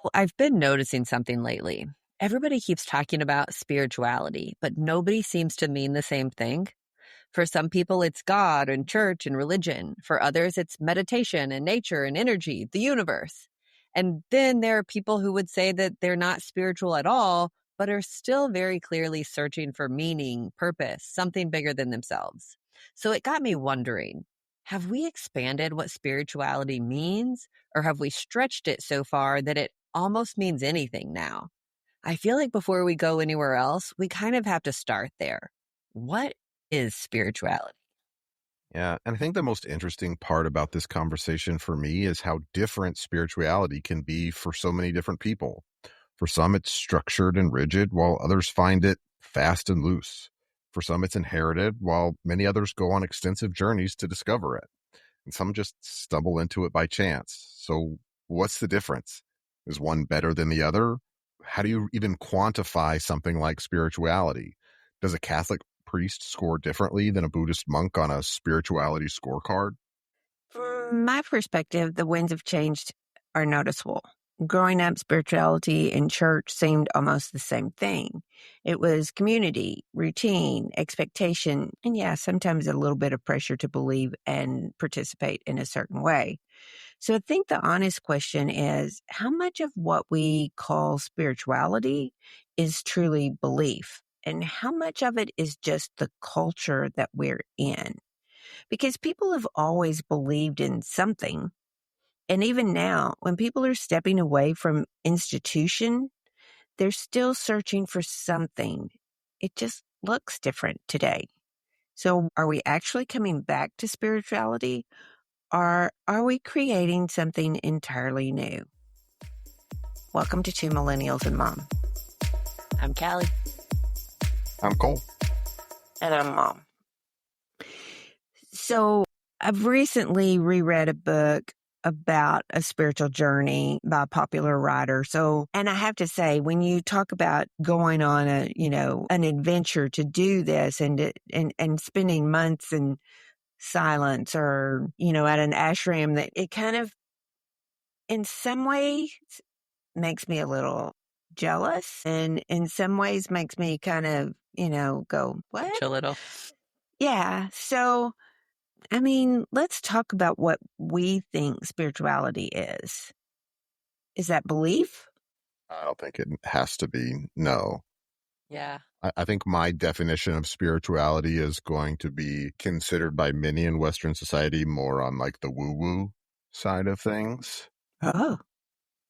Well, I've been noticing something lately. Everybody keeps talking about spirituality, but nobody seems to mean the same thing. For some people, it's God and church and religion. For others, it's meditation and nature and energy, the universe. And then there are people who would say that they're not spiritual at all, but are still very clearly searching for meaning, purpose, something bigger than themselves. So it got me wondering, have we expanded what spirituality means, or have we stretched it so far that it almost means anything now? I feel like before we go anywhere else, we kind of have to start there. What is spirituality? Yeah. And I think the most interesting part about this conversation for me is how different spirituality can be for so many different people. For some, it's structured and rigid, while others find it fast and loose. For some, it's inherited, while many others go on extensive journeys to discover it. And some just stumble into it by chance. So, what's the difference? Is one better than the other? How do you even quantify something like spirituality? Does a Catholic priest score differently than a Buddhist monk on a spirituality scorecard? From my perspective, the winds of change are noticeable. Growing up, spirituality and church seemed almost the same thing. It was community, routine, expectation, and yeah, sometimes a little bit of pressure to believe and participate in a certain way. So I think the honest question is, how much of what we call spirituality is truly belief? And how much of it is just the culture that we're in? Because people have always believed in something. And even now, when people are stepping away from institution, they're still searching for something. It just looks different today. So are we actually coming back to spirituality, or are we creating something entirely new? Welcome to Two Millennials and Mom. I'm Callie. I'm Cole. And I'm Mom. So I've recently reread a book about a spiritual journey by a popular writer. And I have to say, when you talk about going on an adventure to do this and spending months in silence or, at an ashram, that it kind of, in some ways, makes me a little jealous, and in some ways makes me kind of, go, what? A little. Yeah. So, let's talk about what we think spirituality is. Is that belief? I don't think it has to be. No. Yeah. I think my definition of spirituality is going to be considered by many in Western society more on like the woo-woo side of things. Oh.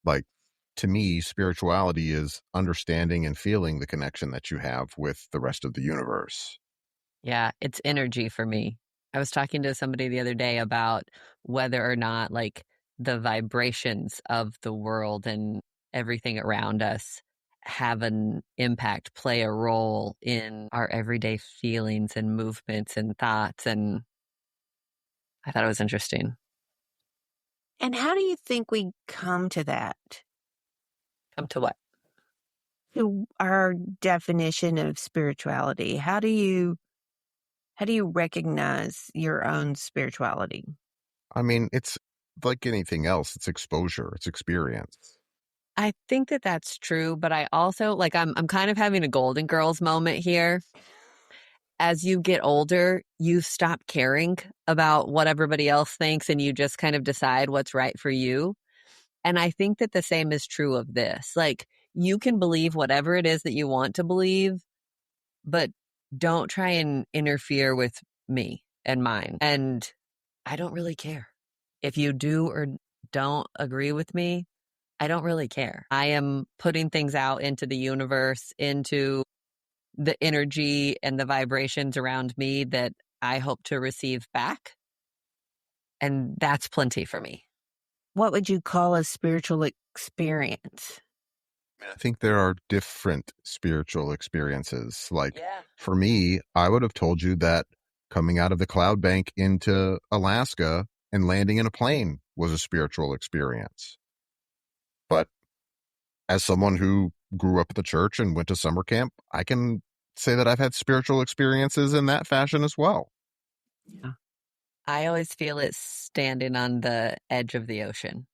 Like, to me, spirituality is understanding and feeling the connection that you have with the rest of the universe. Yeah, it's energy for me. I was talking to somebody the other day about whether or not like the vibrations of the world and everything around us have an impact, play a role in our everyday feelings and movements and thoughts. And I thought it was interesting. And how do you think we come to that? Come to what? To our definition of spirituality. How do you recognize your own spirituality? I mean, it's like anything else. It's exposure. It's experience. I think that that's true, but I also I'm kind of having a Golden Girls moment here. As you get older, you stop caring about what everybody else thinks and you just kind of decide what's right for you. And I think that the same is true of this. Like, you can believe whatever it is that you want to believe, but don't try and interfere with me and mine. And I don't really care. If you do or don't agree with me, I don't really care. I am putting things out into the universe, into the energy and the vibrations around me that I hope to receive back. And that's plenty for me. What would you call a spiritual experience? I think there are different spiritual experiences. Like, for me, I would have told you that coming out of the cloud bank into Alaska and landing in a plane was a spiritual experience. But as someone who grew up at the church and went to summer camp, I can say that I've had spiritual experiences in that fashion as well. Yeah. I always feel it standing on the edge of the ocean.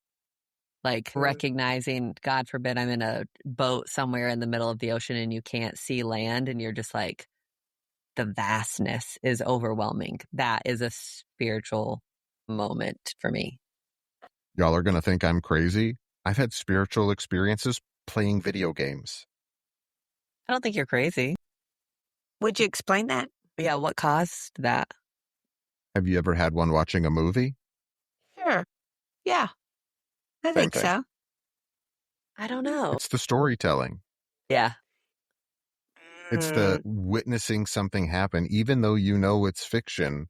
like recognizing, God forbid, I'm in a boat somewhere in the middle of the ocean and you can't see land and you're just like, the vastness is overwhelming. That is a spiritual moment for me. Y'all are going to think I'm crazy. I've had spiritual experiences playing video games. I don't think you're crazy. Would you explain that? Yeah, what caused that? Have you ever had one watching a movie? Sure. Yeah, I Same think thing. so. I don't know. It's the storytelling. Yeah. It's the witnessing something happen, even though you know it's fiction.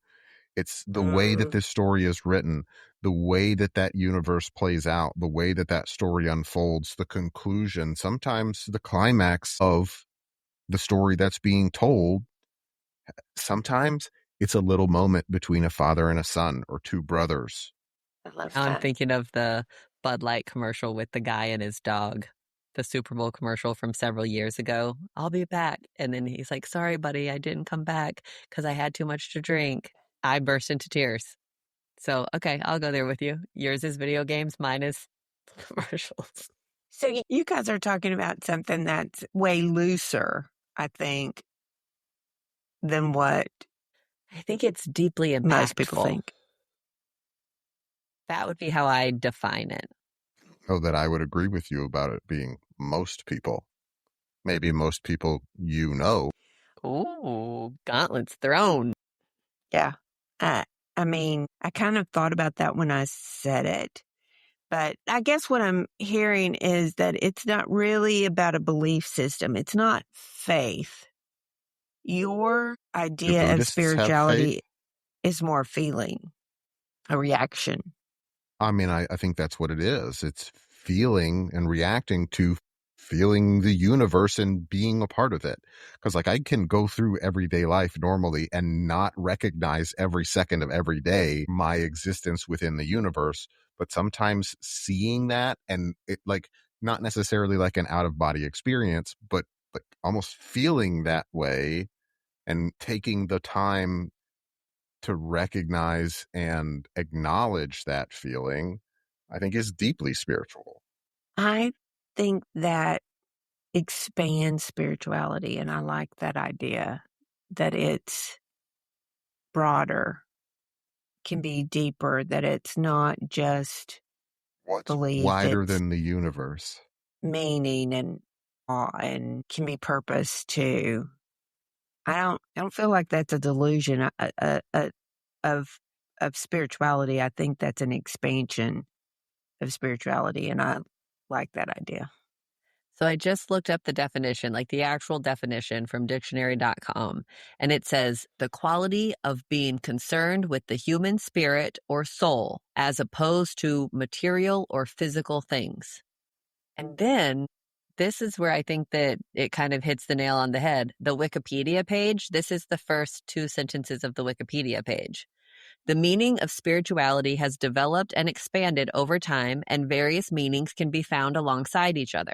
It's the way that this story is written, the way that that universe plays out, the way that that story unfolds, the conclusion, sometimes the climax of the story that's being told. Sometimes it's a little moment between a father and a son or two brothers. I love Now I'm that. thinking of the Bud Light commercial with the guy and his dog, the Super Bowl commercial from several years ago. I'll be back. And then he's like, sorry, buddy, I didn't come back because I had too much to drink. I burst into tears. So, okay, I'll go there with you. Yours is video games, mine is commercials. So you guys are talking about something that's way looser, I think, than what I think it's deeply impactful. most people think. That would be how I define it. Oh, that I would agree with you about it being most people. Maybe most people you know. Ooh, gauntlets thrown. Yeah. I mean, I kind of thought about that when I said it. But I guess what I'm hearing is that it's not really about a belief system. It's not faith. Your Do idea of Buddhists have faith? spirituality is more feeling, a reaction. I mean, I think that's what it is. It's feeling and reacting to feeling the universe and being a part of it. Because, like, I can go through everyday life normally and not recognize every second of every day my existence within the universe. But sometimes seeing that and it, like, not necessarily like an out of body experience, but like almost feeling that way and taking the time to recognize and acknowledge that feeling, I think is deeply spiritual. I think that expands spirituality, and I like that idea that it's broader, can be deeper, that it's not just What's belief, wider it's than the universe? meaning and awe and can be purpose too. I don't feel like that's a delusion of spirituality. I think that's an expansion of spirituality, and I like that idea. So I just looked up the definition, like the actual definition from dictionary.com, and it says the quality of being concerned with the human spirit or soul as opposed to material or physical things. And then this is where I think that it kind of hits the nail on the head. The Wikipedia page, this is the first two sentences of the Wikipedia page. The meaning of spirituality has developed and expanded over time, and various meanings can be found alongside each other.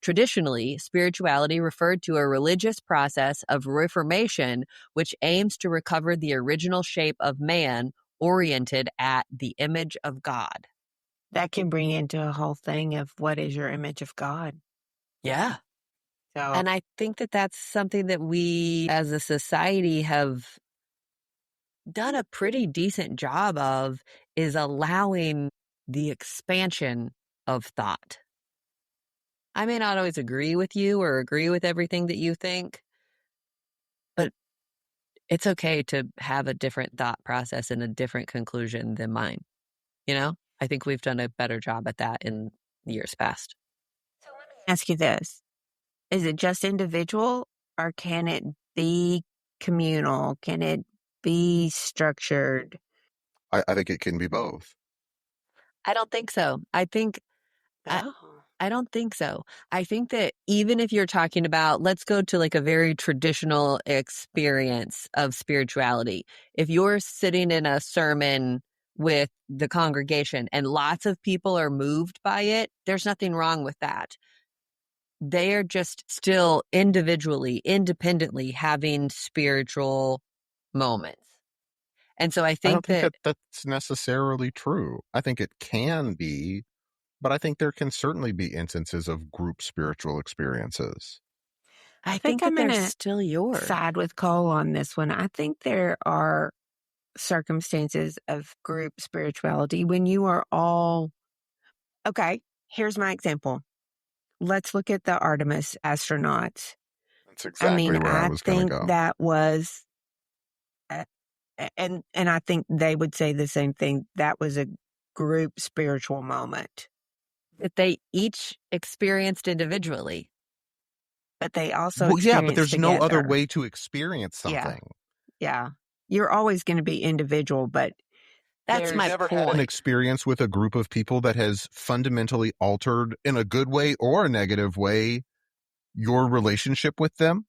Traditionally, spirituality referred to a religious process of reformation which aims to recover the original shape of man oriented at the image of God. That can bring into a whole thing of what is your image of God. Yeah. So, And I think that that's something that we as a society have done a pretty decent job of, is allowing the expansion of thought. I may not always agree with you or agree with everything that you think, but it's okay to have a different thought process and a different conclusion than mine. You know, I think we've done a better job at that in years past. so let me ask you this. Is it just individual or can it be communal? Can it be structured? I think it can be both. I don't think so. I don't think so. I think that even if you're talking about, let's go to like a very traditional experience of spirituality. If you're sitting in a sermon with the congregation and lots of people are moved by it, there's nothing wrong with that. They are just still individually, independently having spiritual moments. And so I I don't think think that that that's necessarily true. I think it can be But I think there can certainly be instances of group spiritual experiences. I think think that I'm they're going to still yours. side with Cole on this one. I think there are circumstances of group spirituality when you are all okay. Here's my example. Let's look at the Artemis astronauts. That's exactly where I I was going to think go. that was, uh, and I think they would say the same thing. That was a group spiritual moment, That they each experienced individually. but they also Well, yeah, but experienced there's no other together. way to experience Yeah. something. Yeah, you're always going to be individual, but That's You've my never had an point. experience with a group of people that has fundamentally altered, in a good way or a negative way, your relationship with them?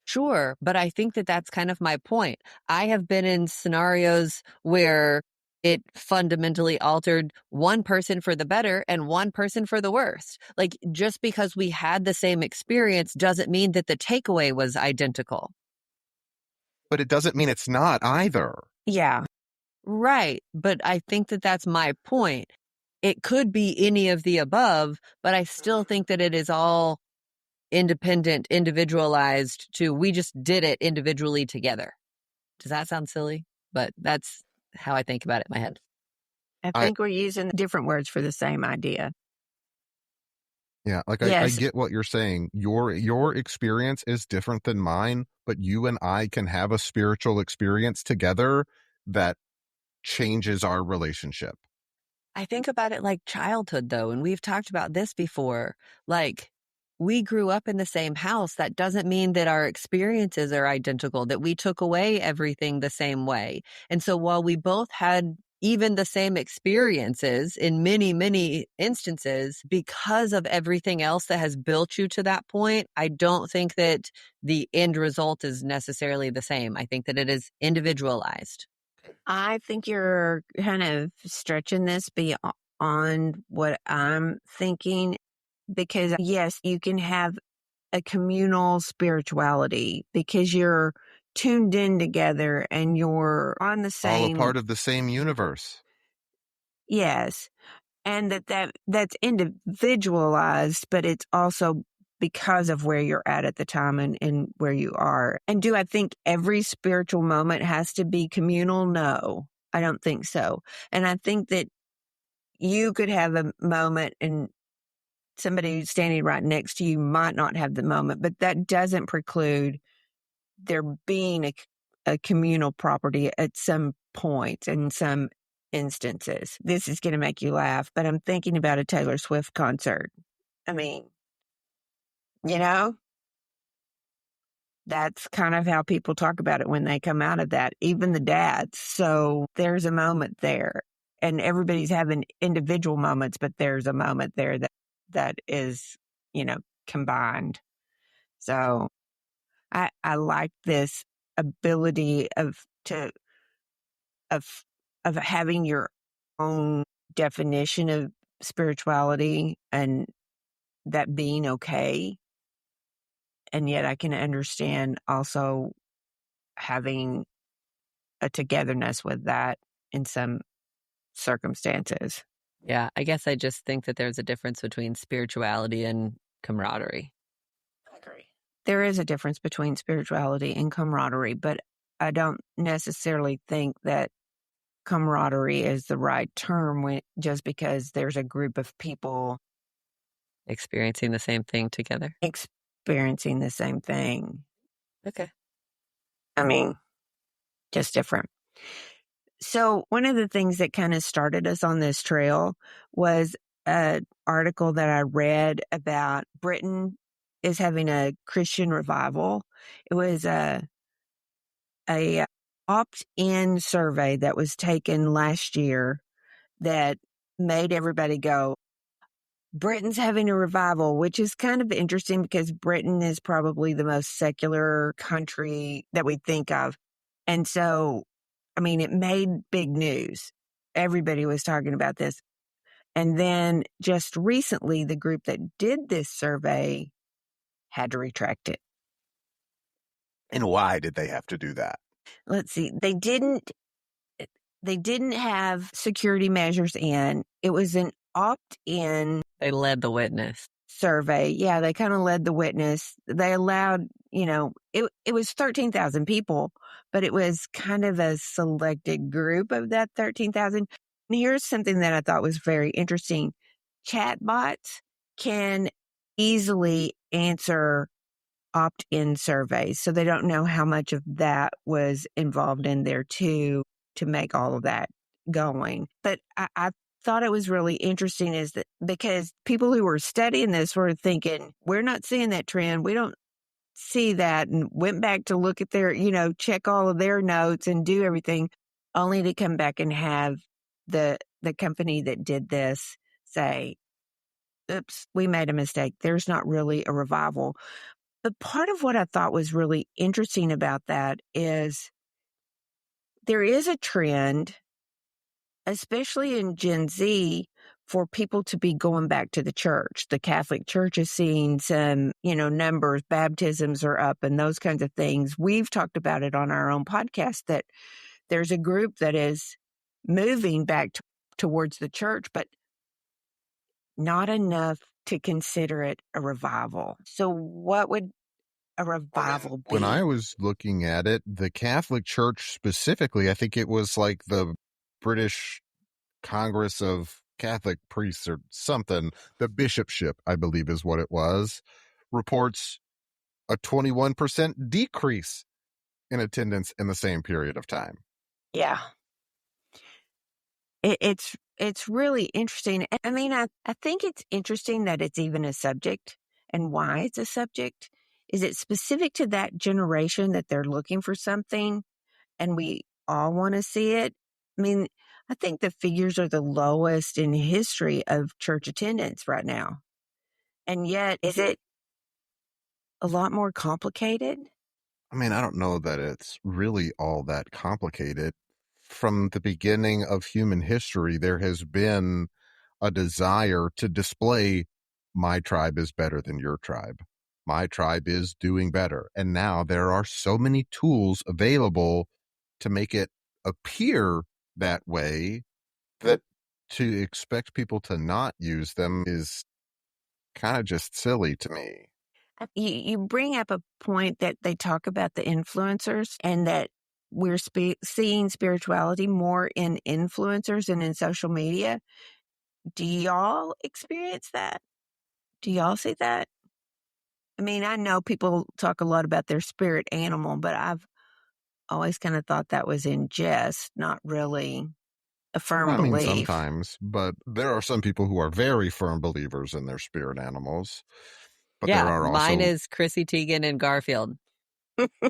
Sure, but I think that that's kind of my point. I have been in scenarios where it fundamentally altered one person for the better and one person for the worst. Like, just because we had the same experience doesn't mean that the takeaway was identical. But it doesn't mean it's not either. yeah, Right, but I think that that's my point. It could be any of the above, but I still think that it is all independent, individualized to we just did it individually together. Does that sound silly? But that's how I think about it in my head. I I think we're using different words for the same idea. Yeah, like I Yes, get what you're saying. Your experience is different than mine, but you and I can have a spiritual experience together that changes our relationship. I think about it like childhood, though, and we've talked about this before. Like, we grew up in the same house. That doesn't mean that our experiences are identical, that we took away everything the same way. And so while we both had even the same experiences in many, many instances, because of everything else that has built you to that point, I don't think that the end result is necessarily the same. I think that it is individualized. I think you're kind of stretching this beyond what I'm thinking because, yes, you can have a communal spirituality because you're tuned in together and you're on the All a same, part of the same universe. yes, and that's individualized, but it's also because of where you're at the time and where you are. And do I think every spiritual moment has to be communal? No, I don't think so. And I think that you could have a moment and somebody standing right next to you might not have the moment, but that doesn't preclude there being a communal property at some point in some instances. This is going to make you laugh, but I'm thinking about a Taylor Swift concert. I mean, you know, that's kind of how people talk about it when they come out of that, even the dads. So there's a moment there, and everybody's having individual moments, but there's a moment there that is, combined. So I like this ability of of having your own definition of spirituality and that being okay. And yet I can understand also having a togetherness with that in some circumstances. Yeah, I guess I just think that there's a difference between spirituality and camaraderie. I agree. There is a difference between spirituality and camaraderie, but I don't necessarily think that camaraderie is the right term just because there's a group of people Experiencing the same thing together. experiencing the same thing. Okay. I mean, just different. So one of the things that kind of started us on this trail was an article that I read about Britain is having a Christian revival. It was a opt-in survey that was taken last year that made everybody go, Britain's having a revival, which is kind of interesting because Britain is probably the most secular country that we think of. And so, I mean, it made big news. Everybody was talking about this. And then just recently, the group that did this survey had to retract it. And why did they have to do that? Let's see. They didn't have security measures in. It was an opt-in They led the witness. survey. Yeah, they kind of led the witness. They allowed, it was 13,000 people, but it was kind of a selected group of that 13,000. And here's something that I thought was very interesting. Chatbots can easily answer opt-in surveys. So they don't know how much of that was involved in there too to make all of that going. But I thought it was really interesting is that because people who were studying this were thinking, we're not seeing that trend. We don't see that, and went back to look at their, check all of their notes and do everything, only to come back and have the company that did this say, oops, we made a mistake. There's not really a revival. But part of what I thought was really interesting about that is there is a trend, especially in Gen Z, for people to be going back to the church. The Catholic Church is seeing some, numbers, baptisms are up and those kinds of things. We've talked about it on our own podcast that there's a group that is moving back towards the church, but not enough to consider it a revival. So what would a revival be? When I was looking at it, the Catholic Church specifically, I think it was like the British Congress of Catholic Priests or something, the bishopship, I believe is what it was, reports a 21% decrease in attendance in the same period of time. Yeah. It's really interesting. I mean, I think it's interesting that it's even a subject, and why it's a subject. Is it specific to that generation that they're looking for something and we all want to see it? I mean, I think the figures are the lowest in history of church attendance right now. And yet, is it a lot more complicated? I mean, I don't know that it's really all that complicated. From the beginning of human history, there has been a desire to display my tribe is better than your tribe. My tribe is doing better. And now there are so many tools available to make it appear that way that to expect people to not use them is kind of just silly to me. You bring up a point that they talk about the influencers and that we're seeing spirituality more in influencers and in social media. Do y'all experience that? Do y'all see that? I mean, I know people talk a lot about their spirit animal, but I've always kind of thought that was in jest, not really a firm I mean, belief. sometimes, but there are some people who are very firm believers in their spirit animals. But there are mine also is Chrissy Teigen and Garfield.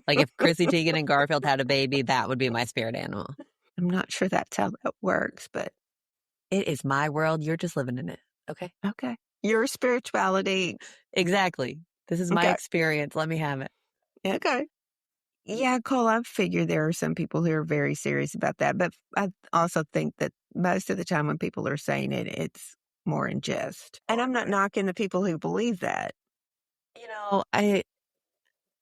Like if Chrissy Teigen and Garfield had a baby, that would be my spirit animal. I'm not sure that's how that works, but it is my world. You're just living in it. Okay. Okay. Your spirituality. Exactly. This is my experience. Let me have it. Okay. Yeah, Cole, I figure there are some people who are very serious about that. But I also think that most of the time when people are saying it, it's more in jest. And I'm not knocking the people who believe that.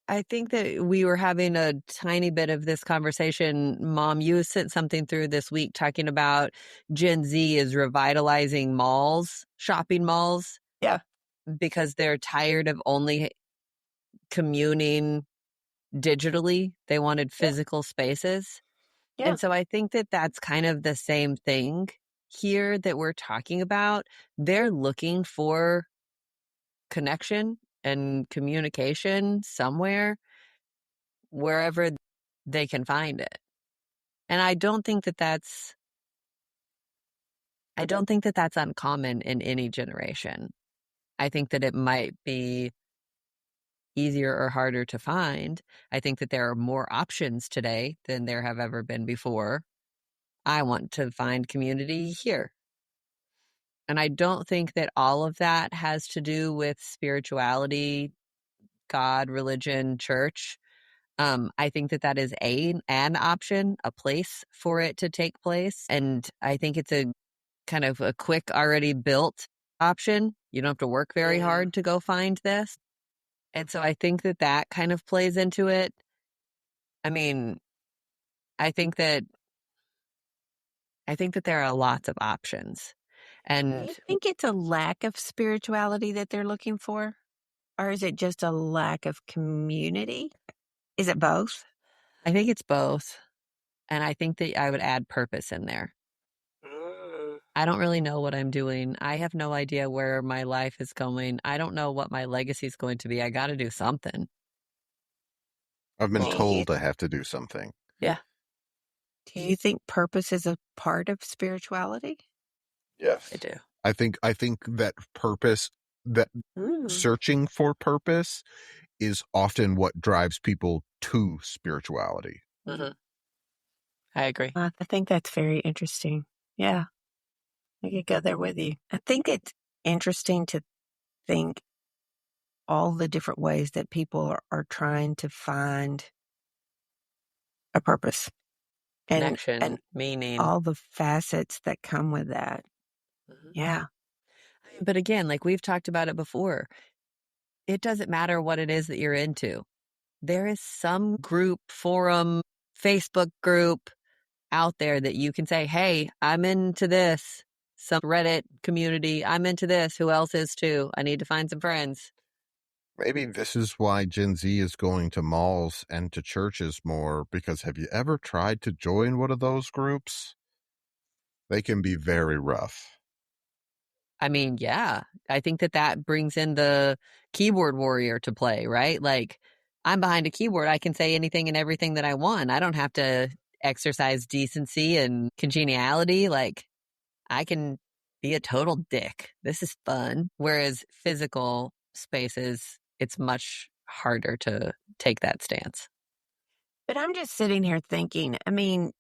I think that we were having a tiny bit of this conversation. Mom, you sent something through this week talking about Gen Z is revitalizing malls, shopping malls. Yeah. Because they're tired of only communing digitally. They wanted physical spaces. Yeah. And so I think that that's kind of the same thing here that we're talking about. They're looking for connection and communication somewhere, wherever they can find it. And I don't think that that's uncommon in any generation. I think that it might be easier or harder to find. I think that there are more options today than there have ever been before. I want to find community here. And I don't think that all of that has to do with spirituality, God, religion, church. I think that that is an option, a place for it to take place. And I think it's a kind of a quick, already built option. You don't have to work very hard to go find this. And so I think that that kind of plays into it. I mean, I think that there are lots of options. Do And you think it's a lack of spirituality that they're looking for? Or is it just a lack of community? Is it both? I think it's both. And I think that I would add purpose in there. I don't really know what I'm doing. I have no idea where my life is going. I don't know what my legacy is going to be. I got to do something. I've been Do you, told I have to do something. Yeah, do you think purpose is a part of spirituality? Yes. I do. I think that purpose, that searching for purpose is often what drives people to spirituality. Mm-hmm. I agree. I think that's very interesting. Yeah, I could go there with you. I think it's interesting to think all the different ways that people are trying to find a purpose Connection, and meaning. all the facets that come with that. Mhm. Yeah. But again, like we've talked about it before, it doesn't matter what it is that you're into. There is some group, forum, Facebook group out there that you can say, hey, I'm into this. Some Reddit community, I'm into this. Who else is too? I need to find some friends. Maybe this is why Gen Z is going to malls and to churches more, because have you ever tried to join one of those groups? They can be very rough. I mean, yeah, I think that brings in the keyboard warrior to play, right? Like, I'm behind a keyboard. I can say anything and everything that I want. I don't have to exercise decency and congeniality. Like, I can be a total dick. This is fun. Whereas physical spaces, it's much harder to take that stance. But I'm just sitting here thinking, I mean,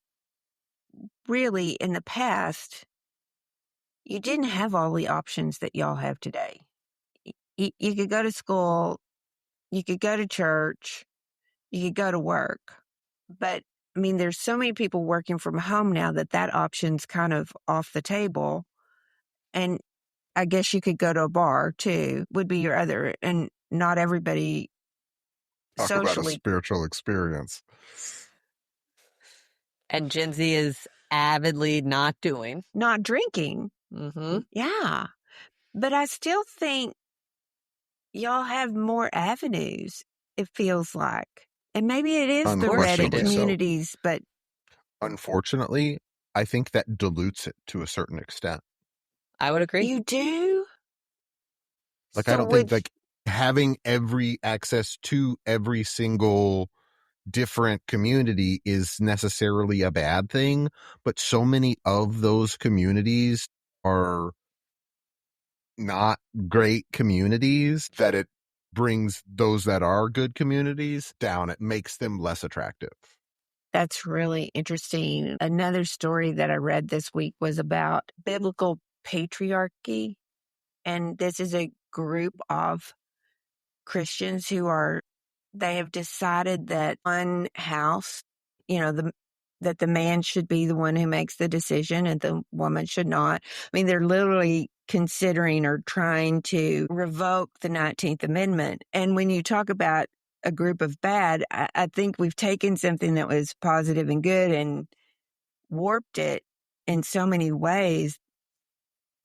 really, in the past, you didn't have all the options that y'all have today. You could go to school, you could go to church, you could go to work. But I mean, there's so many people working from home now that option's kind of off the table. And I guess you could go to a bar too, would be your other. And not everybody Talk about a socially spiritual experience. And Gen Z is avidly not doing. not drinking. Mm-hmm. Yeah. But I still think y'all have more avenues, it feels like. And maybe it is the course we Reddit do. Unquestionably so. communities, but Unfortunately, I think that dilutes it to a certain extent. I would agree. you do? Like, So I don't would think like having every access to every single different community is necessarily a bad thing, but so many of those communities are not great communities that it brings those that are good communities down. It makes them less attractive. That's really interesting. Another story that I read this week was about biblical patriarchy. And this is a group of Christians they have decided that one house, that the man should be the one who makes the decision and the woman should not. I mean, they're literally considering or trying to revoke the 19th Amendment. And when you talk about a group of bad, I think we've taken something that was positive and good and warped it in so many ways.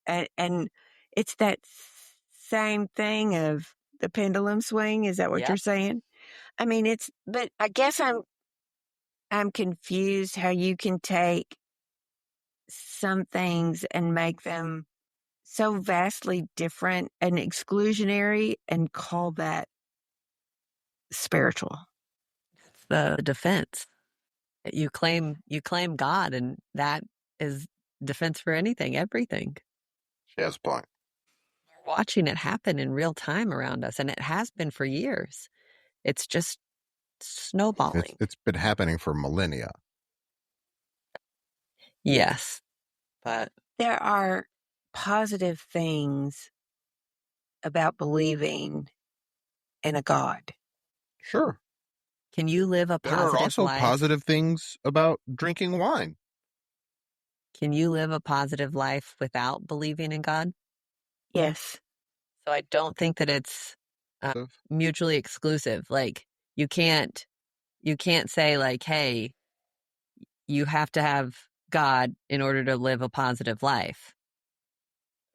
And it's that same thing of the pendulum swing. Is that what you're saying? I mean, but I guess I'm confused how you can take some things and make them so vastly different and exclusionary and call that spiritual. It's the defense. You claim God, and that is defense for anything, everything. She has a point. We're watching it happen in real time around us, and it has been for years. It's just snowballing. It's been happening for millennia. Yes, but There are positive things about believing in a God. Sure. can you live a There are positive also life? positive things about drinking wine. Can you live a positive life without believing in God? Yes. So I don't think that it's mutually exclusive. Like you can't say like, hey, you have to have God in order to live a positive life.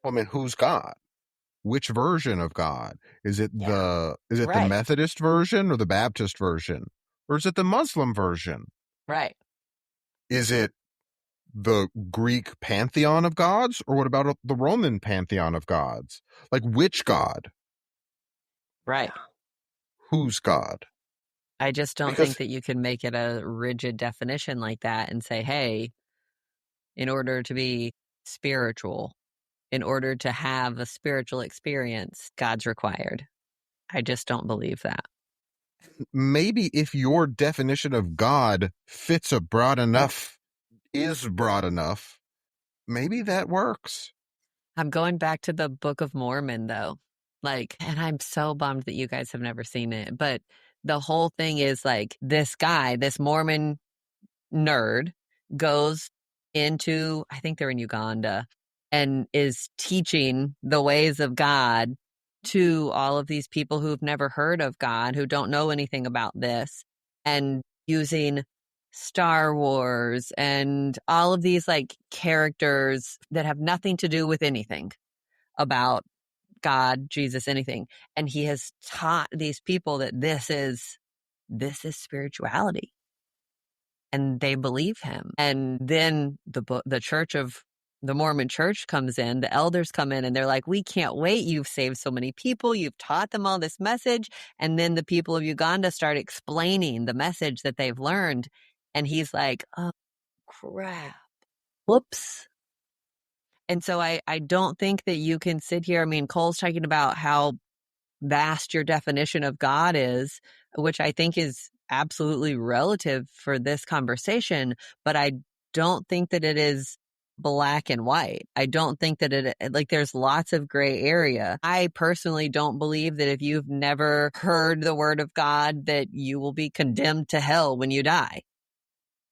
I mean, who's God? Which version of God? Is it the Right. Methodist version or the Baptist version? Or is it the Muslim version? Right. Is it the Greek pantheon of gods, or what about the Roman pantheon of gods? Like, which God? Right. Whose God? I just don't Because think that you can make it a rigid definition like that and say, hey, in order to be spiritual, in order to have a spiritual experience, God's required. I just don't believe that. maybe if your definition of God fits is broad enough, maybe that works. I'm going back to the Book of Mormon, though. Like, and I'm so bummed that you guys have never seen it. But the whole thing is like this guy, this Mormon nerd, goes into, I think they're in Uganda, and is teaching the ways of God to all of these people who've never heard of God, who don't know anything about this, and using Star Wars and all of these like characters that have nothing to do with anything about God, Jesus, anything. And he has taught these people that this is spirituality, and they believe him. And then the church of the Mormon church comes in, the elders come in, and they're like, we can't wait. You've saved so many people. You've taught them all this message. And then the people of Uganda start explaining the message that they've learned. And he's like, oh, crap. Whoops. And so I don't think that you can sit here. I mean, Cole's talking about how vast your definition of God is, which I think is absolutely relative for this conversation, but I don't think that it is black and white. I don't think that like there's lots of gray area. I personally don't believe that if you've never heard the word of God that you will be condemned to hell when you die.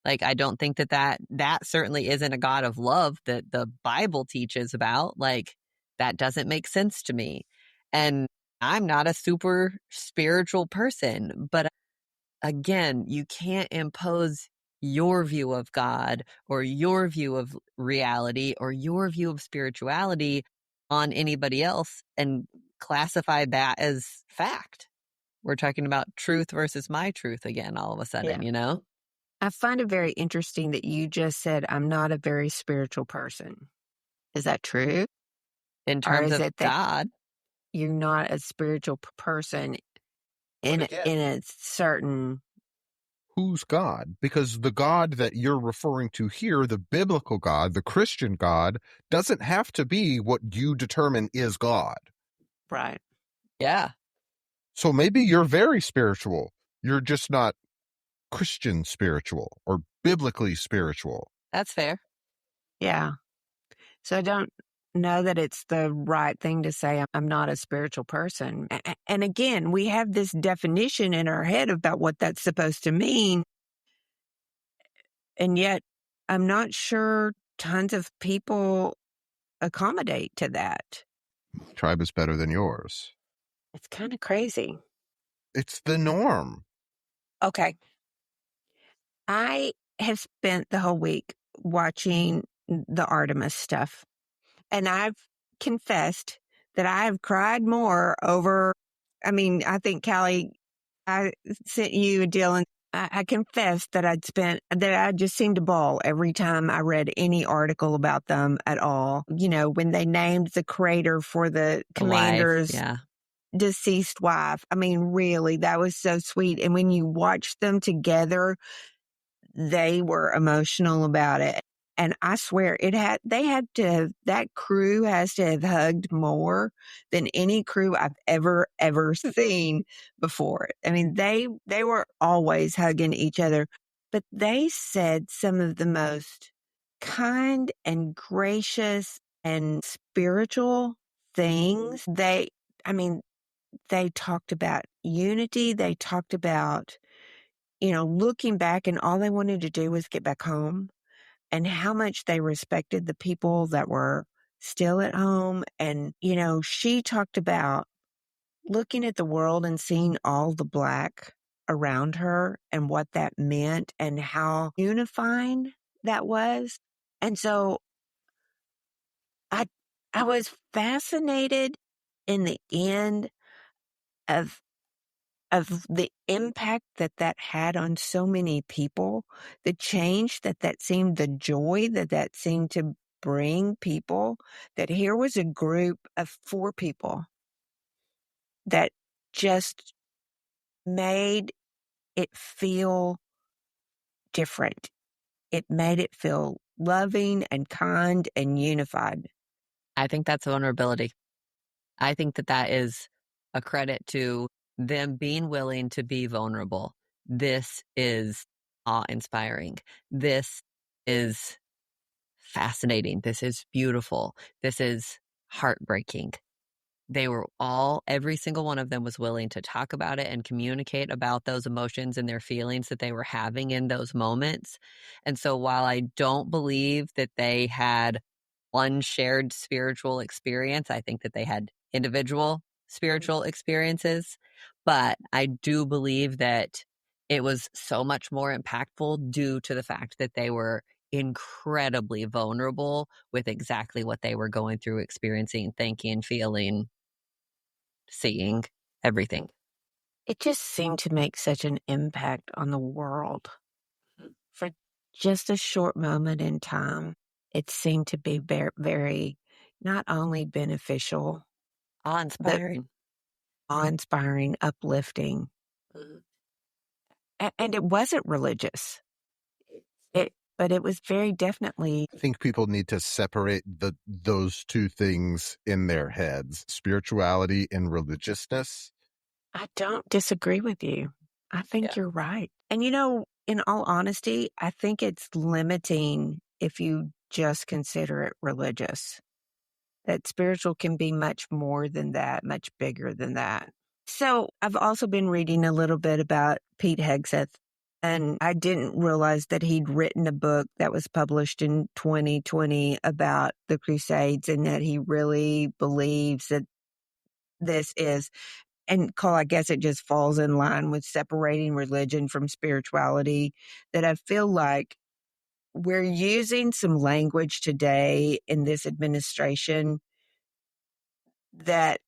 Like, I don't think that certainly isn't a God of love that the Bible teaches about. Like, that doesn't make sense to me. And I'm not a super spiritual person, but again, you can't impose your view of God or your view of reality or your view of spirituality on anybody else and classify that as fact. We're talking about truth versus my truth again, all of a sudden, you know? I find it very interesting that you just said, I'm not a very spiritual person. Is that true? In Or terms is of it that God. you're not a spiritual person in a certain... Who's God? Because the God that you're referring to here, the biblical God, the Christian God, doesn't have to be what you determine is God. Right. Yeah. So maybe you're very spiritual. You're just not Christian spiritual or biblically spiritual. That's fair. Yeah. So I don't know that it's the right thing to say I'm not a spiritual person. And again, we have this definition in our head about what that's supposed to mean. And yet I'm not sure tons of people accommodate to that. Tribe is better than yours. It's kind of crazy. It's the norm. Okay. I have spent the whole week watching the Artemis stuff, and I've confessed that I have cried more over. I mean, I think Callie, I sent you a deal, and I confessed that I just seemed to bawl every time I read any article about them at all. You know, when they named the crater for the commander's Yeah. deceased wife. I mean, really, that was so sweet. And when you watch them together, they were emotional about it. And I swear that crew has to have hugged more than any crew I've ever seen before. I mean, they were always hugging each other, but they said some of the most kind and gracious and spiritual things. They talked about unity. They talked about, looking back, and all they wanted to do was get back home, and how much they respected the people that were still at home. And, she talked about looking at the world and seeing all the Black around her and what that meant and how unifying that was. And so I I was fascinated in the end of the impact that that had on so many people, the change that seemed, the joy that seemed to bring people, that here was a group of 4 people that just made it feel different. It made it feel loving and kind and unified. I think that's vulnerability. I think that that is a credit to them being willing to be vulnerable. This is awe-inspiring. This is fascinating. This is beautiful. This is heartbreaking. They were all, every single one of them was willing to talk about it and communicate about those emotions and their feelings that they were having in those moments. And so while I don't believe that they had one shared spiritual experience, I think that they had individual spiritual experiences. But I do believe that it was so much more impactful due to the fact that they were incredibly vulnerable with exactly what they were going through, experiencing, thinking, feeling, seeing, everything. It just seemed to make such an impact on the world for just a short moment in time. It seemed to be very, very not only beneficial, but Awe-inspiring. awe-inspiring, uplifting. And it wasn't religious. But it was very definitely. I think people need to separate those two things in their heads, spirituality and religiousness. I don't disagree with you. I think you're right. And in all honesty, I think it's limiting if you just consider it religious. That spiritual can be much more than that, much bigger than that. So I've also been reading a little bit about Pete Hegseth, and I didn't realize that he'd written a book that was published in 2020 about the Crusades, and that he really believes that this is, and Cole, I guess it just falls in line with separating religion from spirituality, that I feel like we're using some language today in this administration that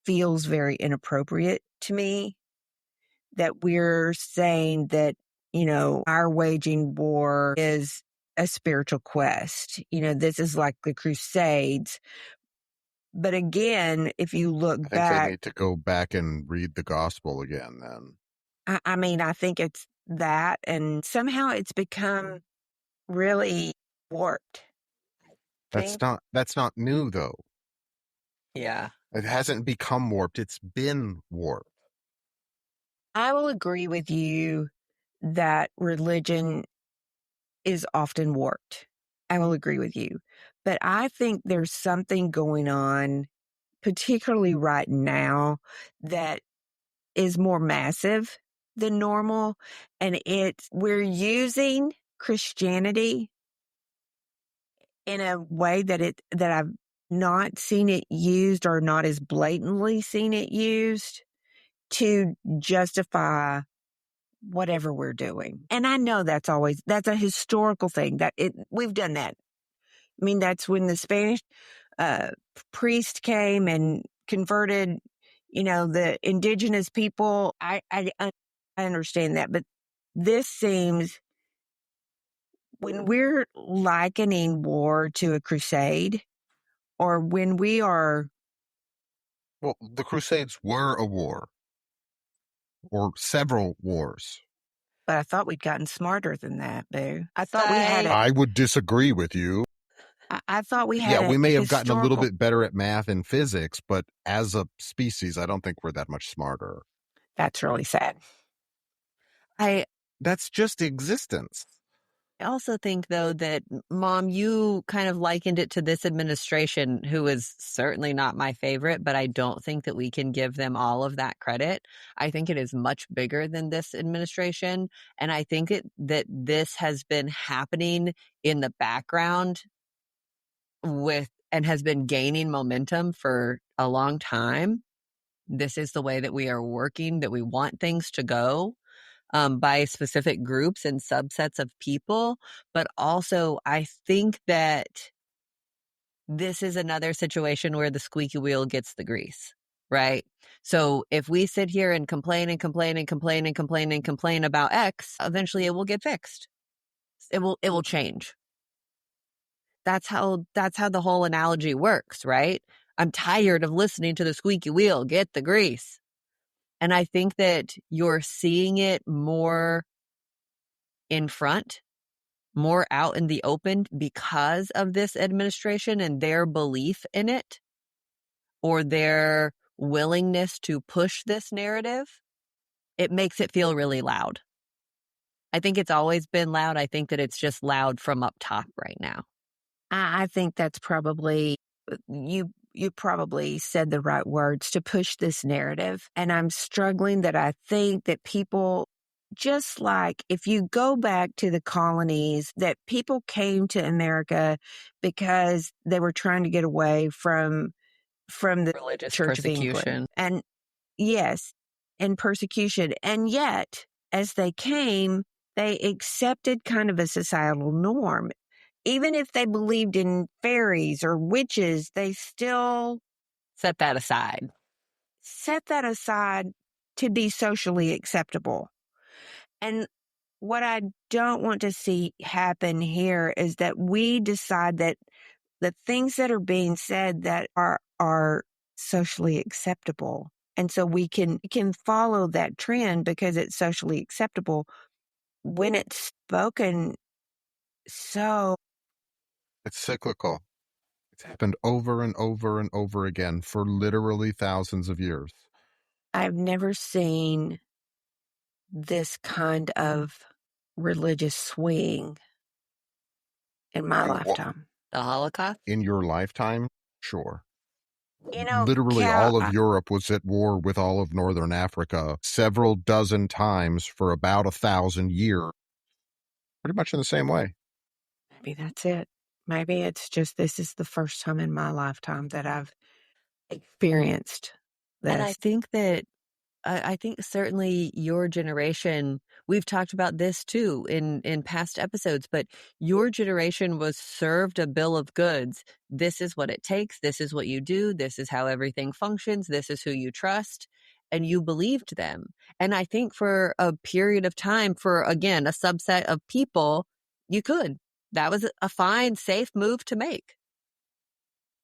feels very inappropriate to me, that we're saying that, our waging war is a spiritual quest. This is like the Crusades. But again, if you look I think they back, need to go back and read the gospel again then. I think it's that, and somehow it's become really warped. That's not new though. Yeah. It hasn't become warped, it's been warped. I will agree with you that religion is often warped. I will agree with you. But I think there's something going on, particularly right now, that is more massive than normal. And we're using Christianity in a way that I've not seen it used, or not as blatantly seen it used, to justify whatever we're doing. And I know that's a historical thing, we've done that. I mean, that's when the Spanish priest came and converted, the indigenous people. I understand that, but this seems, when we're likening war to a crusade, or when we are. Well, the Crusades were a war, or several wars. But I thought we'd gotten smarter than that, Boo. I thought we had I would disagree with you. I thought we had Yeah, a we may have gotten a little historical. bit better at math and physics, but as a species, I don't think we're that much smarter. That's really sad. That's just existence. I also think, though, that, Mom, you kind of likened it to this administration, who is certainly not my favorite, but I don't think that we can give them all of that credit. I think it is much bigger than this administration. And I think that this has been happening in the background and has been gaining momentum for a long time. This is the way that we are working, that we want things to go. By specific groups and subsets of people. But also, I think that this is another situation where the squeaky wheel gets the grease, right? So if we sit here and complain and complain and complain and complain and complain about X, eventually it will get fixed. It will change. That's how the whole analogy works, right? I'm tired of listening to the squeaky wheel, get the grease. And I think that you're seeing it more in front, more out in the open because of this administration and their belief in it, or their willingness to push this narrative. It makes it feel really loud. I think it's always been loud. I think that it's just loud from up top right now. I think that's probably you probably said the right words to push this narrative. And I'm struggling that I think that people, just like if you go back to the colonies, that people came to America because they were trying to get away from the Religious Church of England. persecution. And yes, and persecution. And yet, as they came, they accepted kind of a societal norm. Even if they believed in fairies or witches, they still Set that aside. set that aside to be socially acceptable. And what I don't want to see happen here is that we decide that the things that are being said that are socially acceptable. And so we can follow that trend because it's socially acceptable when it's spoken so. It's cyclical. It's happened over and over and over again for literally thousands of years. I've never seen this kind of religious swing in my lifetime. The Holocaust? In your lifetime? Sure. You know, Literally Cal, all of Europe was at war with all of Northern Africa several dozen times for about 1,000 years. Pretty much in the same way. maybe that's it. Maybe it's just this is the first time in my lifetime that I've experienced this. And I think certainly your generation, we've talked about this too in past episodes, but your generation was served a bill of goods. This is what it takes. This is what you do. This is how everything functions. This is who you trust. And you believed them. And I think for a period of time, for again, a subset of people, you could. That was a fine, safe move to make.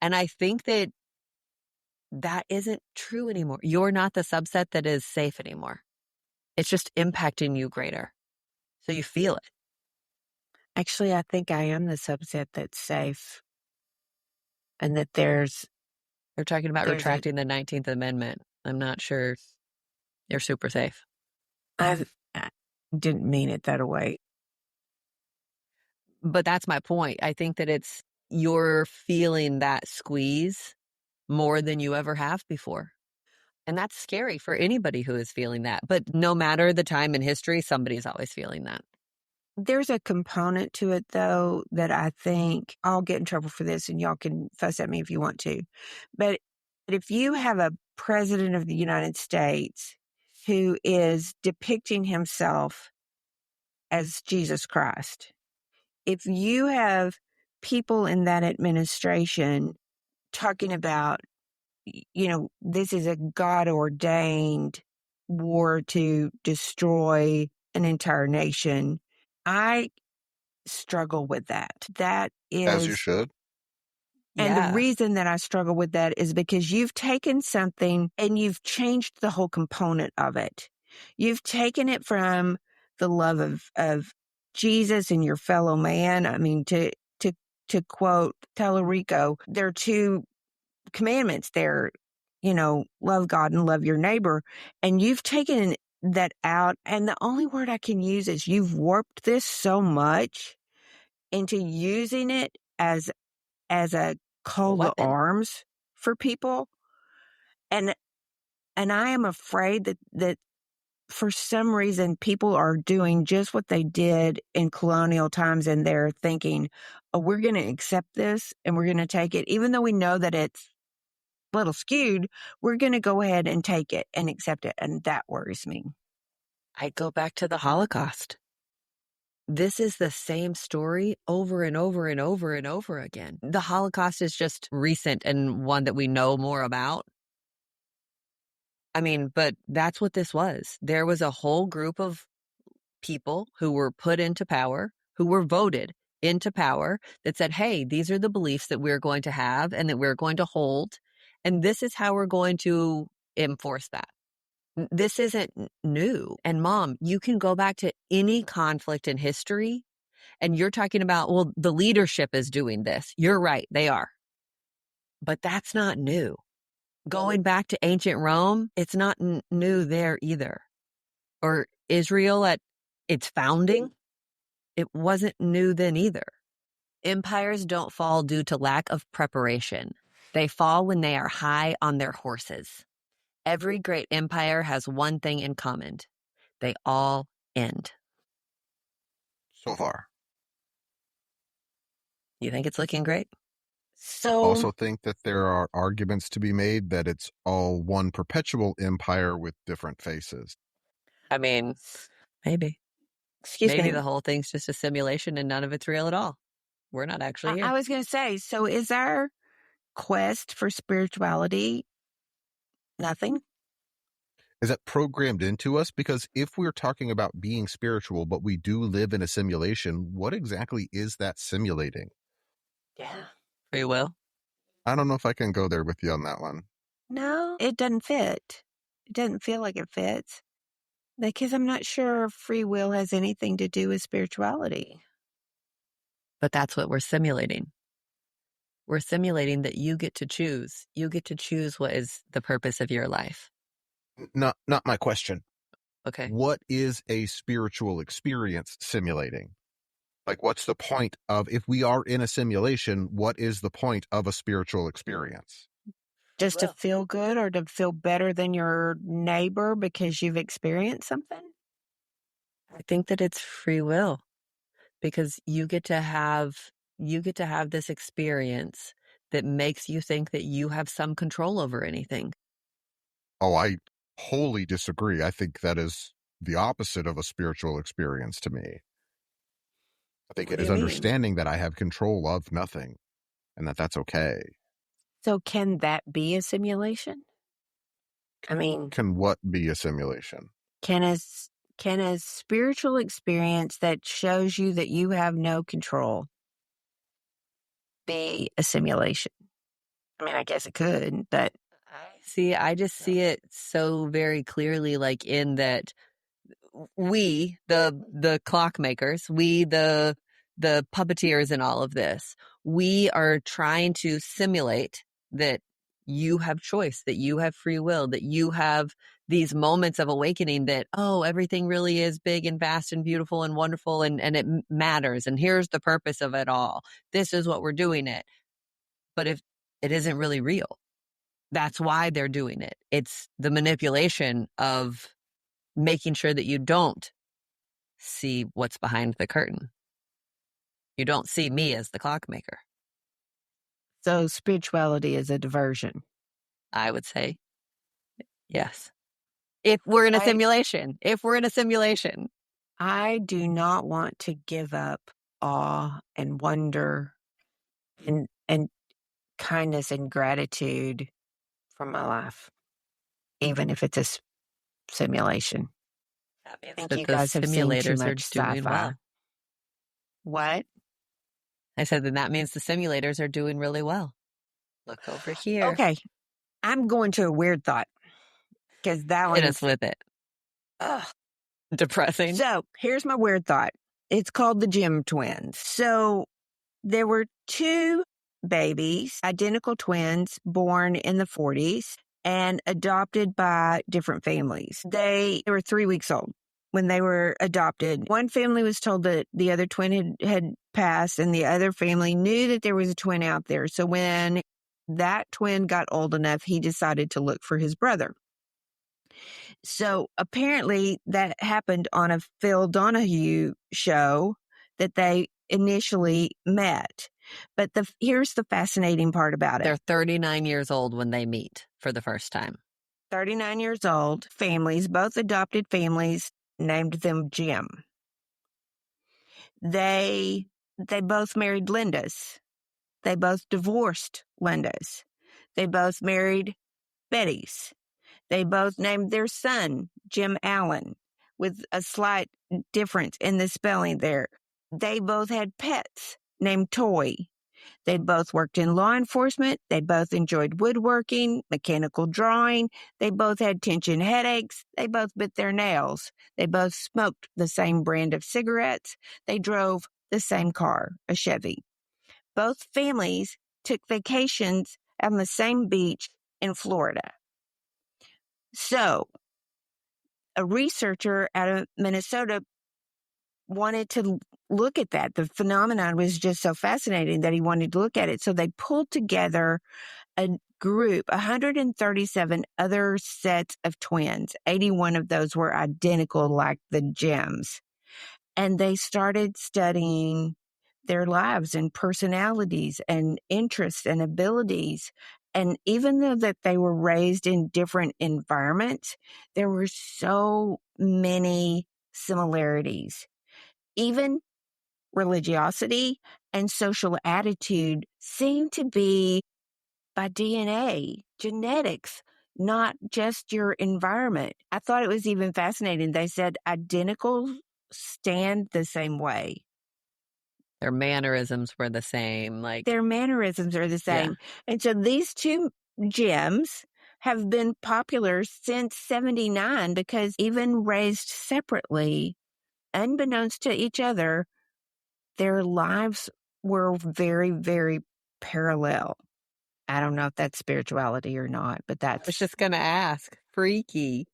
And I think that isn't true anymore. You're not the subset that is safe anymore. It's just impacting you greater. So you feel it. Actually, I think I am the subset that's safe. And that there's. They're talking about retracting the 19th Amendment. I'm not sure you're super safe. I didn't mean it that way. But that's my point. I think that you're feeling that squeeze more than you ever have before. And that's scary for anybody who is feeling that. But no matter the time in history, somebody's always feeling that. There's a component to it, though, that I think I'll get in trouble for this, and y'all can fuss at me if you want to. But if you have a president of the United States who is depicting himself as Jesus Christ, if you have people in that administration talking about, this is a God-ordained war to destroy an entire nation, I struggle with that. That is. As you should. And Yeah. the reason that I struggle with that is because you've taken something and you've changed the whole component of it. You've taken it from the love of Jesus and your fellow man. I mean, to quote Tellerico, there are two commandments there, love God and love your neighbor. And you've taken that out. And the only word I can use is you've warped this so much into using it as a call to arms for people. And I am afraid that for some reason people are doing just what they did in colonial times, and they're thinking, oh, we're going to accept this and we're going to take it. Even though we know that it's a little skewed, we're going to go ahead and take it and accept it. And that worries me. I go back to the Holocaust. this is the same story over and over and over and over again. The Holocaust is just recent and one that we know more about. I mean, but that's what this was. There was a whole group of people who were put into power, who were voted into power, that said, hey, these are the beliefs that we're going to have and that we're going to hold. And this is how we're going to enforce that. This isn't new. And Mom, you can go back to any conflict in history and you're talking about, well, the leadership is doing this. You're right, they are. But that's not new. Going back to ancient Rome, it's not new there either. Or Israel at its founding, it wasn't new then either. Empires don't fall due to lack of preparation. They fall when they are high on their horses. Every great empire has one thing in common. They all end. So far. You think it's looking great? So Also think that there are arguments to be made that it's all one perpetual empire with different faces. I mean, maybe. excuse Maybe me. the whole thing's just a simulation and none of it's real at all. We're not actually here. I was going to say, so is our quest for spirituality nothing? Is that programmed into us? Because if we're talking about being spiritual, but we do live in a simulation, what exactly is that simulating? Yeah. Free will. I don't know if I can go there with you on that one. No, it doesn't fit. It doesn't feel like it fits. Because I'm not sure free will has anything to do with spirituality. But that's what we're simulating. We're simulating that you get to choose. You get to choose what is the purpose of your life. Not my question. Okay. What is a spiritual experience simulating? Like, what's the point of, if we are in a simulation, what is the point of a spiritual experience? Just to feel good or to feel better than your neighbor because you've experienced something? I think that it's free will because you get to have this experience that makes you think that you have some control over anything. Oh, I wholly disagree. I think that is the opposite of a spiritual experience to me. I think What it do is you mean? understanding that I have control of nothing and that that's okay. So can that be a simulation? I mean, Can what be a simulation? can a spiritual experience that shows you that you have no control be a simulation? I mean, I guess it could, but I just see it so very clearly, like in that we, the clockmakers, we, the puppeteers in all of this, we are trying to simulate that you have choice, that you have free will, that you have these moments of awakening that, oh, everything really is big and vast and beautiful and wonderful and it matters. And here's the purpose of it all. This is what we're doing it. But if it isn't really real, that's why they're doing it. It's the manipulation of making sure that you don't see what's behind the curtain. You don't see me as the clockmaker. so spirituality is a diversion. I would say yes. If we're in a simulation, I do not want to give up awe and wonder and kindness and gratitude from my life, even if it's a simulation. I think but you the guys have seen too simulators are much doing sci-fi. well. What? I said that means the simulators are doing really well. Look over here. Okay, I'm going to a weird thought because that Hit one's us with it. ugh. Depressing. So here's my weird thought. It's called the Jim twins. So there were two babies, identical twins, born in the 40s and adopted by different families. They were 3 weeks old when they were adopted. One family was told that the other twin had passed, and the other family knew that there was a twin out there. So when that twin got old enough, he decided to look for his brother. So apparently that happened on a Phil Donahue show that they initially met. But here's the fascinating part about it. They're 39 years old when they meet for the first time. 39 years old, families, both adopted families, named them Jim. They both married Lindas. They both divorced Lindas. They both married Bettys. They both named their son Jim Allen, with a slight difference in the spelling there. They both had pets named Toy. They both worked in law enforcement. They both enjoyed woodworking, mechanical drawing. They both had tension headaches. They both bit their nails. They both smoked the same brand of cigarettes. They drove the same car, a Chevy. Both families took vacations on the same beach in Florida. So, a researcher out of Minnesota wanted to look at that. The phenomenon was just so fascinating that he wanted to look at it. So they pulled together a group, 137 other sets of twins. 81 of those were identical like the gems. And they started studying their lives and personalities and interests and abilities. And even though that they were raised in different environments, there were so many similarities. Even religiosity and social attitude seem to be by DNA, genetics, not just your environment. I thought it was even fascinating. They said identicals stand the same way. Their mannerisms were the same. Their mannerisms are the same. Yeah. And so these two gems have been popular since 79 because even raised separately, unbeknownst to each other, their lives were very, very parallel. I don't know if that's spirituality or not, but I was that's just going to ask. Freaky.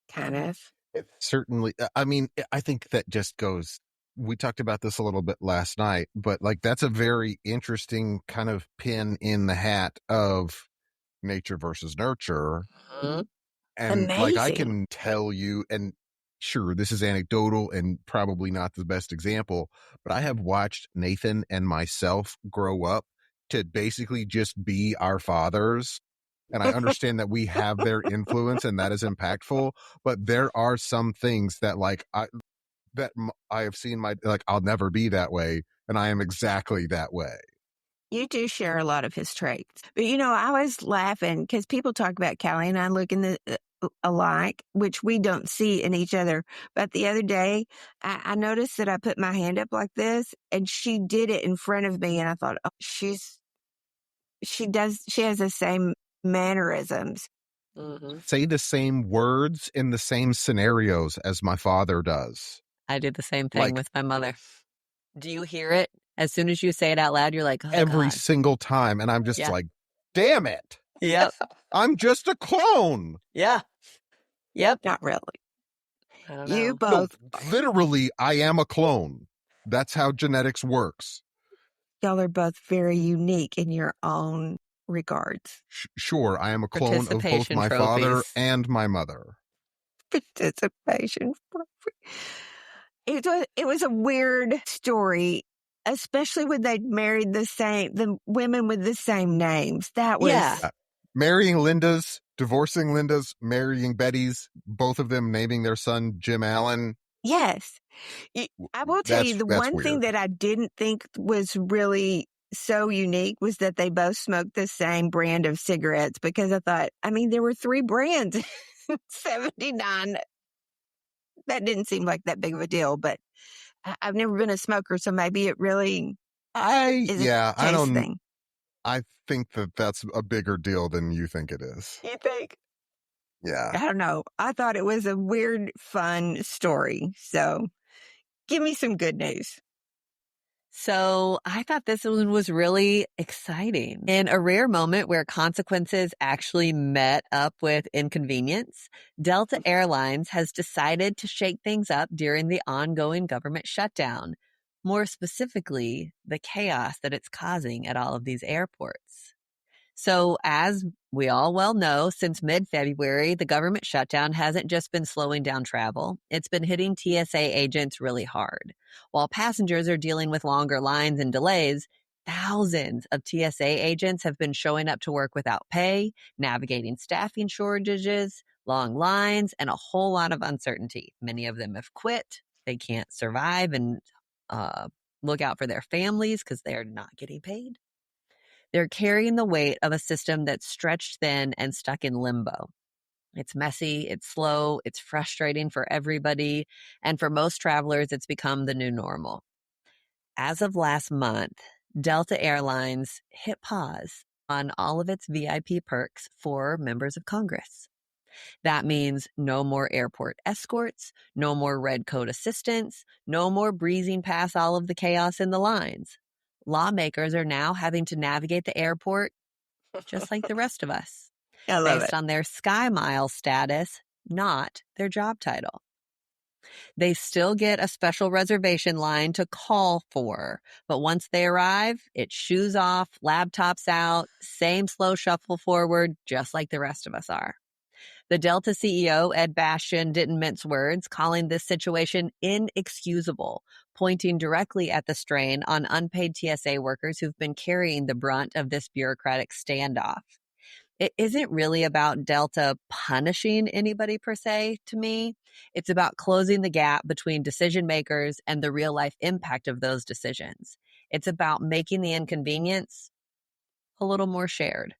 kind of. It certainly, I mean, I think that just goes, we talked about this a little bit last night, but like that's a very interesting kind of pin in the hat of nature versus nurture. Mhm. And like I Amazing. can tell you, and sure, this is anecdotal and probably not the best example, but I have watched Nathan and myself grow up to basically just be our fathers. And I understand that we have their influence and that is impactful, but there are some things that like I have seen like I'll never be that way, and I am exactly that way. You do share a lot of his traits. But, I was laughing because people talk about Callie and I looking alike, which we don't see in each other. But the other day, I noticed that I put my hand up like this and she did it in front of me. And I thought, oh, she has the same mannerisms. Mm-hmm. Say the same words in the same scenarios as my father does. I do the same thing with my mother. Do you hear it? As soon as you say it out loud, you're like, oh, every God. single time. And I'm just like, damn it. Yep. I'm just a clone. Yeah. Yep. Not really. I don't know. You both, literally, I am a clone. That's how genetics works. y'all are both very unique in your own regards. Sure, I am a clone of both Participation my father trophies. and my mother. Participation trophy. It was a weird story, especially when they married the women with the same names. That was marrying Linda's, divorcing Linda's, marrying Betty's, both of them naming their son Jim Allen. Yes. I will tell you, the one thing that I didn't think was really so unique was that they both smoked the same brand of cigarettes, because I thought, there were 3 brands in 79. That didn't seem like that big of a deal, but I've never been a smoker, so maybe it really is a taste thing. I think that's a bigger deal than you think it is. You think? Yeah. I don't know. I thought it was a weird, fun story. So give me some good news. So I thought this one was really exciting. In a rare moment where consequences actually met up with inconvenience, Delta Airlines has decided to shake things up during the ongoing government shutdown. More specifically, the chaos that it's causing at all of these airports. So as we all well know, since mid-February, the government shutdown hasn't just been slowing down travel. It's been hitting TSA agents really hard. While passengers are dealing with longer lines and delays, thousands of TSA agents have been showing up to work without pay, navigating staffing shortages, long lines, and a whole lot of uncertainty. Many of them have quit. They can't survive and look out for their families because they're not getting paid. They're carrying the weight of a system that's stretched thin and stuck in limbo. It's messy, it's slow, it's frustrating for everybody, and for most travelers, it's become the new normal. As of last month, Delta Airlines hit pause on all of its VIP perks for members of Congress. That means no more airport escorts, no more red coat assistants, no more breezing past all of the chaos in the lines. Lawmakers are now having to navigate the airport just like the rest of us, I love based it. on their Sky Mile status, not their job title. They still get a special reservation line to call for, but once they arrive, it's shoes off, laptops out, same slow shuffle forward, just like the rest of us are. The Delta CEO, Ed Bastian, didn't mince words, calling this situation inexcusable, pointing directly at the strain on unpaid TSA workers who've been carrying the brunt of this bureaucratic standoff. It isn't really about Delta punishing anybody per se, to me. It's about closing the gap between decision makers and the real life impact of those decisions. It's about making the inconvenience a little more shared.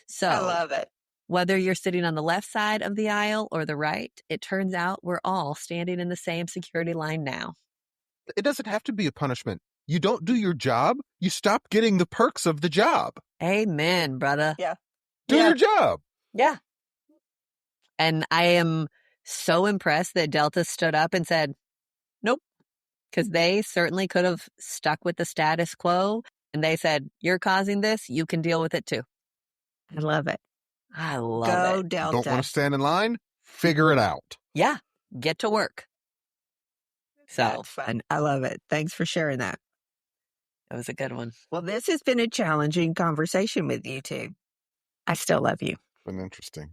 So, I love it. whether you're sitting on the left side of the aisle or the right, it turns out we're all standing in the same security line now. It doesn't have to be a punishment. You don't do your job, you stop getting the perks of the job. Amen, brother. Yeah. Do your job. Yeah. And I am so impressed that Delta stood up and said, nope, because they certainly could have stuck with the status quo. And they said, you're causing this, you can deal with it too. I love it. I love Go it. Delta. Don't want to stand in line? Figure it out. Yeah, get to work. So That's fun. I love it. Thanks for sharing that. that was a good one. Well, this has been a challenging conversation with you two. I still love you. Been interesting.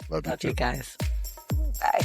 Love you Love too. you guys. Bye.